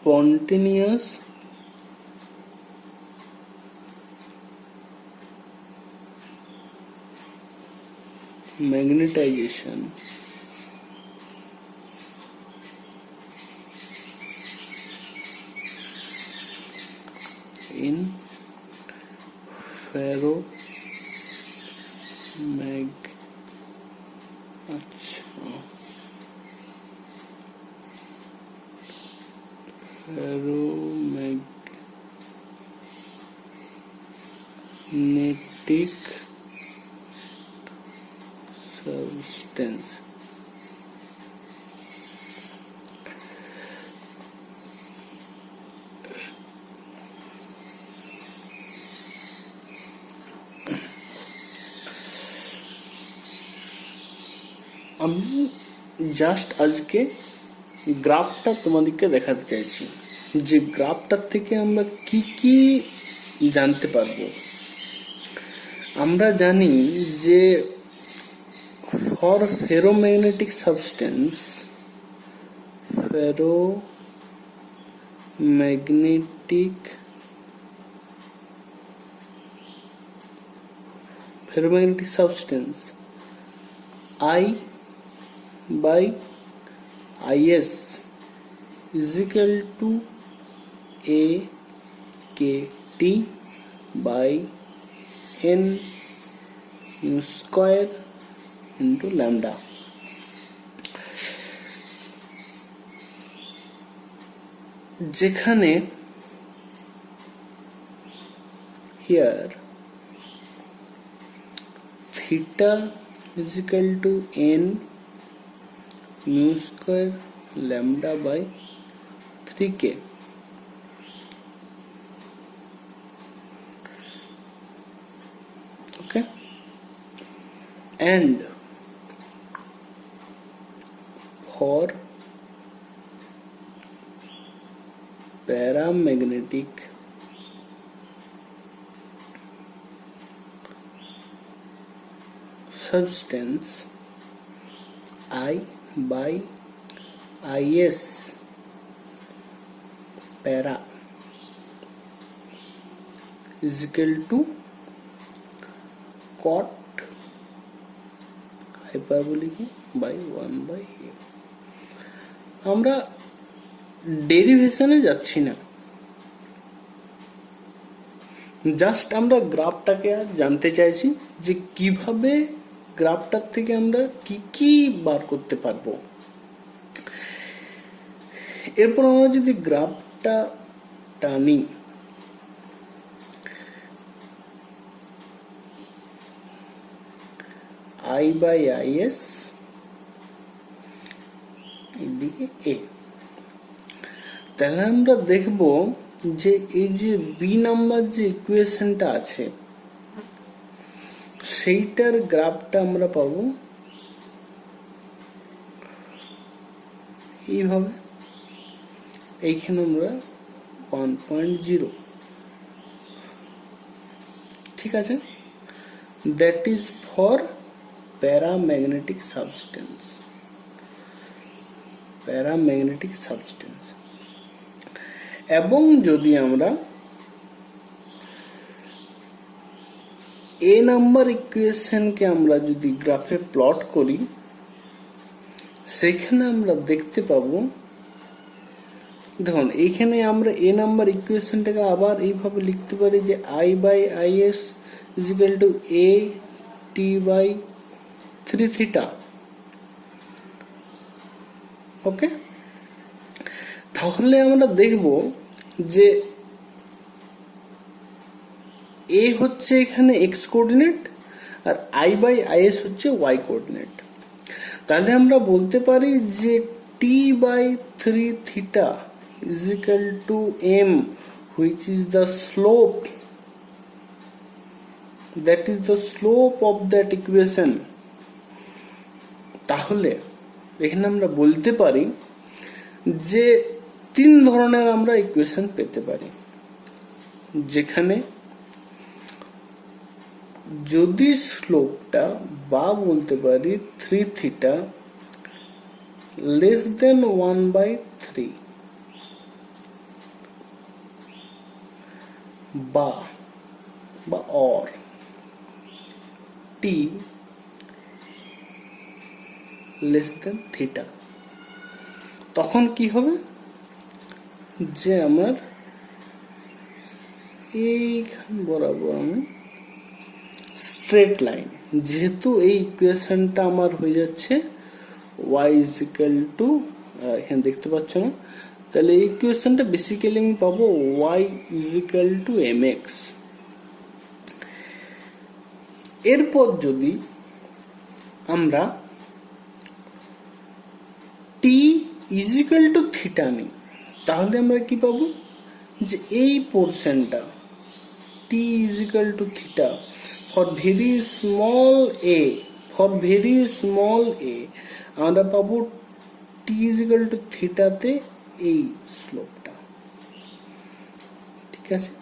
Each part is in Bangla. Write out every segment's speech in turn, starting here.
spontaneous magnetization in ferromagnetic substance. আমি জাস্ট আজকে গ্রাফটা তোমাদেরকে দেখাতে চাইছি যে গ্রাফটার থেকে আমরা কি কি জানতে পারবো। আমরা জানি যে for ferromagnetic substance ferromagnetic substance I by Is is equal to A KT by N U square into lambda. যেখানে here theta is equal to N mu square lambda by 3k. Okay, and for paramagnetic substance I by Is para is equal to cot hyperbolic by 1 by a. আমরা ডেরিভেশনে যাচ্ছি না, জাস্ট আমরা গ্রাফটাকে আর জানতে চাইছি যে কিভাবে গ্রাফটার থেকে আমরা কি কি বার করতে পারবো। এরপর আমরা যদি গ্রাফটা টানি, I by Is এদিকে A, তাহলে আমরা দেখব যে এই যে বি নাম্বার যে ইকুয়েশনটা আছে সেইটার গ্রাফটা আমরা পাবো এইভাবে। এইখানে আমরা 1.0, ঠিক আছে, that is for paramagnetic substance. এবং যদি আমরা এ নাম্বার ইকুয়েশনকে আমরা যদি গ্রাফে প্লট করি, সেখানে আমরা দেখতে পাবো, দেখুন এইখানে আমরা এ নাম্বার ইকুয়েশনটাকে আবার এইভাবে লিখতে পারি যে I by Is is equal to A T by 3 theta। ওকে, তাহলে আমরা দেখব যে A হচ্ছে এখানে x কোঅর্ডিনেট আর I by Is হচ্ছে y কোঅর্ডিনেট। তাহলে আমরা বলতে পারি যে T by 3 theta is equal to M, which is the slope, that is the slope of that equation। তাহলে এখানে আমরা বলতে পারি যে তিন ধরনের আমরা ইকুয়েশন পেতে পারি, যেখানে যদি স্লোপটা বা বলতে পারি 3 থিটা less than 1/3, বা or T less than theta, তখন কি হবে যে আমার এইখান বরাবর আমি স্ট্রেট লাইন, যেহেতু এই ইকুয়েশনটা আমার হয়ে যাচ্ছে y ইজ ইকুয়াল টু, এখানে দেখতে পাচ্ছ না, তাহলে এই ইকুয়েশনটা বেসিক্যালি আমি পাবো y is equal to mx। এরপর যদি আমরা t is equal to theta নিই, তাহলে আমরা কি পাবো যে এই পোর্শনটা t is equal to theta for very small a, আমরা পাবো t ইজ ইকুয়াল টু থিটাতে এই স্লোপটা। ঠিক আছে,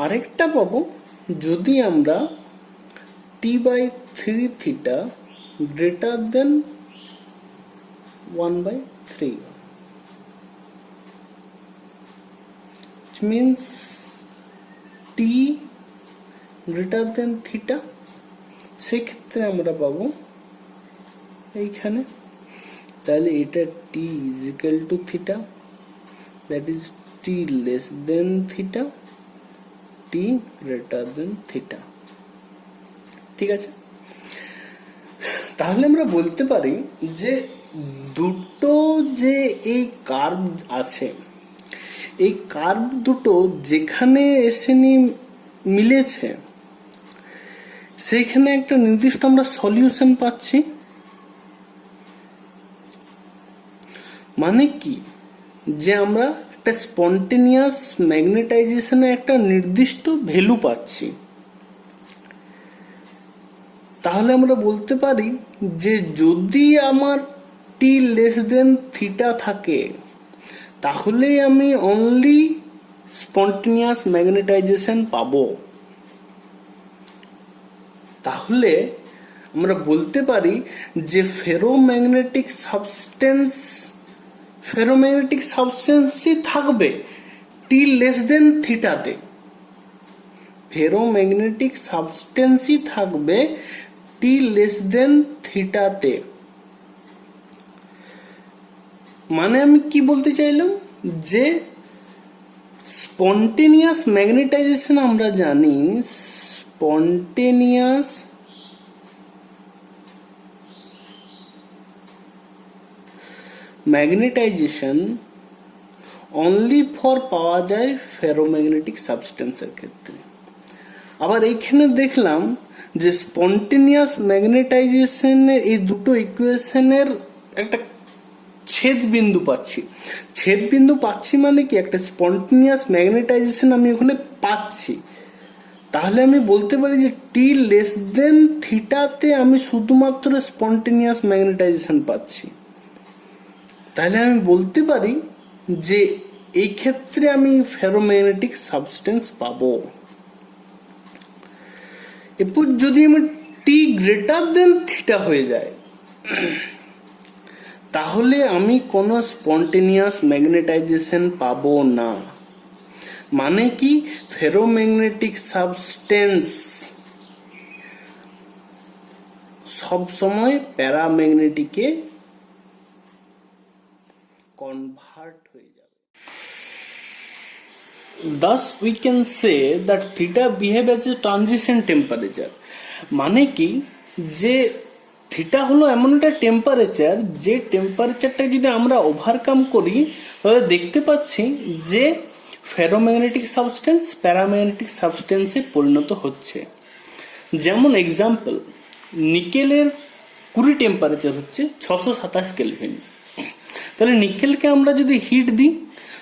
আরেকটা পাবো যদি আমরা t/3 theta greater than 1/3, which means t greater than theta, সেক্ষেত্রে আমরা পাবো এইখানে, তাহলে এটা t is equal to theta, that is t less than theta, t greater than theta. ঠিক আছে, তাহলে আমরা বলতে পারি যে দুটো যে এই কার্ভ আছে, এই কার্ভ দুটো যেখানে এসে মিলেছে সেইখানে একটা নির্দিষ্ট আমরা সলিউশন পাচ্ছি। মানে কি, যে আমরা একটা স্পন্টেনিয়াস ম্যাগনেটাইজেশনে একটা নির্দিষ্ট ভ্যালু পাচ্ছি। তাহলে আমরা বলতে পারি যে যদি আমার টি লেস দেন থিটা থাকে, তাহলে আমি অনলি স্পন্টেনিয়াস ম্যাগনেটাইজেশন পাবো। তাহলে আমরা বলতে পারি যে ফেরোম্যাগনেটিক সাবস্টেন্সই থাকবে টি লেস দেন থিটাতে, ফেরোম্যাগনেটিক সাবস্টেন্সই থাকবে টি লেস দেন থিটাতে। মানে আমি কি বলতে চাইলাম, যে স্পন্টেনিয়াস ম্যাগনেটাইজেশন আমরা জানি, স্পন্টেনিয়াস ম্যাগনেটাইজেশন অনলি ফর পাওয়া যায় ফেরোম্যাগনেটিক সাবস্টেন্সের ক্ষেত্রে। আবার এইখানে দেখলাম যে স্পন্টেনিয়াস ম্যাগনেটাইজেশনের এই দুটো ইকুয়েশনের একটা ছেদ বিন্দু পাচ্ছি, মানে কি একটা স্পন্টেনিয়াস ম্যাগনেটাইজেশন আমি ওখানে পাচ্ছি। তাহলে আমি বলতে পারি যে টি লেস দেন থিটাতে আমি শুধুমাত্র স্পন্টেনিয়াস ম্যাগনেটাইজেশন পাচ্ছি। তাহলে আমি বলতে পারি যে এই ক্ষেত্রে আমি ফেরোম্যাগনেটিক সাবস্টেন্স পাবো। এরপর যদি আমার টি গ্রেটার দেন থিটা হয়ে যায়, তাহলে আমি কোনো স্পন্টেনিয়াস ম্যাগনেটাইজেশন পাবো না। মানে কি, ফেরোম্যাগনেটিক সাবস্টেন্স সবসময় প্যারাম্যাগনেটিকে কনভার্ট হয়ে যাবে। Thus we can say that theta behave as a transition temperature। মানে কি, যে থিটা হলো এমন একটা টেম্পারেচার, যে টেম্পারেচারটা যদি আমরা ওভারকাম করি তাহলে দেখতে পাচ্ছি যে ফেরোম্যাগনেটিক সাবস্টেন্স প্যারাম্যাগনেটিক সাবস্টেন্সে পরিণত হচ্ছে। যেমন এক্সাম্পল, নিকেলের 20 টেম্পারেচার হচ্ছে 627 কেলভিন। তাহলে নিকেলকে আমরা যদি হিট দিই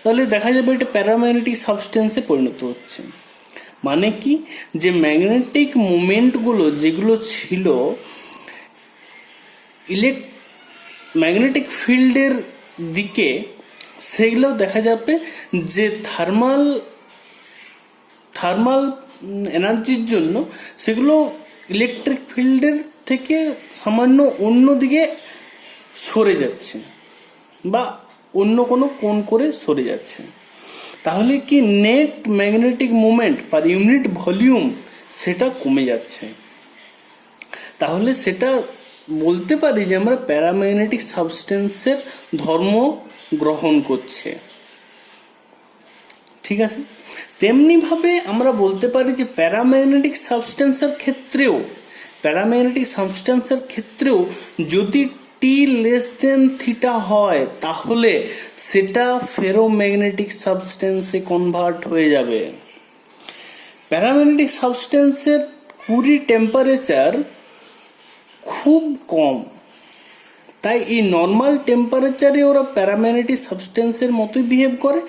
তাহলে দেখা যাবে এটা প্যারাম্যাগনেটিক সাবস্টেন্সে পরিণত হচ্ছে। মানে কি, যে ম্যাগনেটিক মুভমেন্টগুলো যেগুলো ছিল ম্যাগনেটিক ফিল্ডের দিকে, সেগুলো দেখা যাবে যে থার্মাল এনার্জির জন্য সেগুলো ইলেকট্রিক ফিল্ডের থেকে সামান্য অন্য দিকে সরে যাচ্ছে বা অন্য কোনো কোণ করে সরে যাচ্ছে। তাহলে কি net magnetic moment per unit volume সেটা কমে যাচ্ছে। তাহলে সেটা বলতে পারি যে আমরা প্যারাম্যাগনেটিক সাবস্টেন্সের ধর্ম গ্রহণ করছে। ঠিক আছে, তেমনিভাবে আমরা বলতে পারি যে প্যারাম্যাগনেটিক সাবস্টেন্সের ক্ষেত্রেও যদি টি লেস দেন থিটা হয় তাহলে সেটা ফেরোম্যাগনেটিক সাবস্টেন্সে কনভার্ট হয়ে যাবে। প্যারাম্যাগনেটিক সাবস্টেন্সের কুড়ি টেম্পারেচার খুব কম, তাই এই নর্মাল টেম্পারেচারে ওরা প্যারাম্যাগনেটিক সাবস্টেন্সের মতোই বিহেভ করে।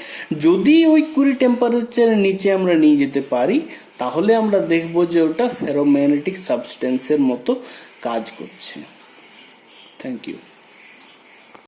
যদি ওই 20 টেম্পারেচারের নিচে আমরা নিয়ে যেতে পারি তাহলে আমরা দেখব যে ওটা ফেরোম্যাগনেটিক সাবস্টেন্সের মতো কাজ করছে। Thank you.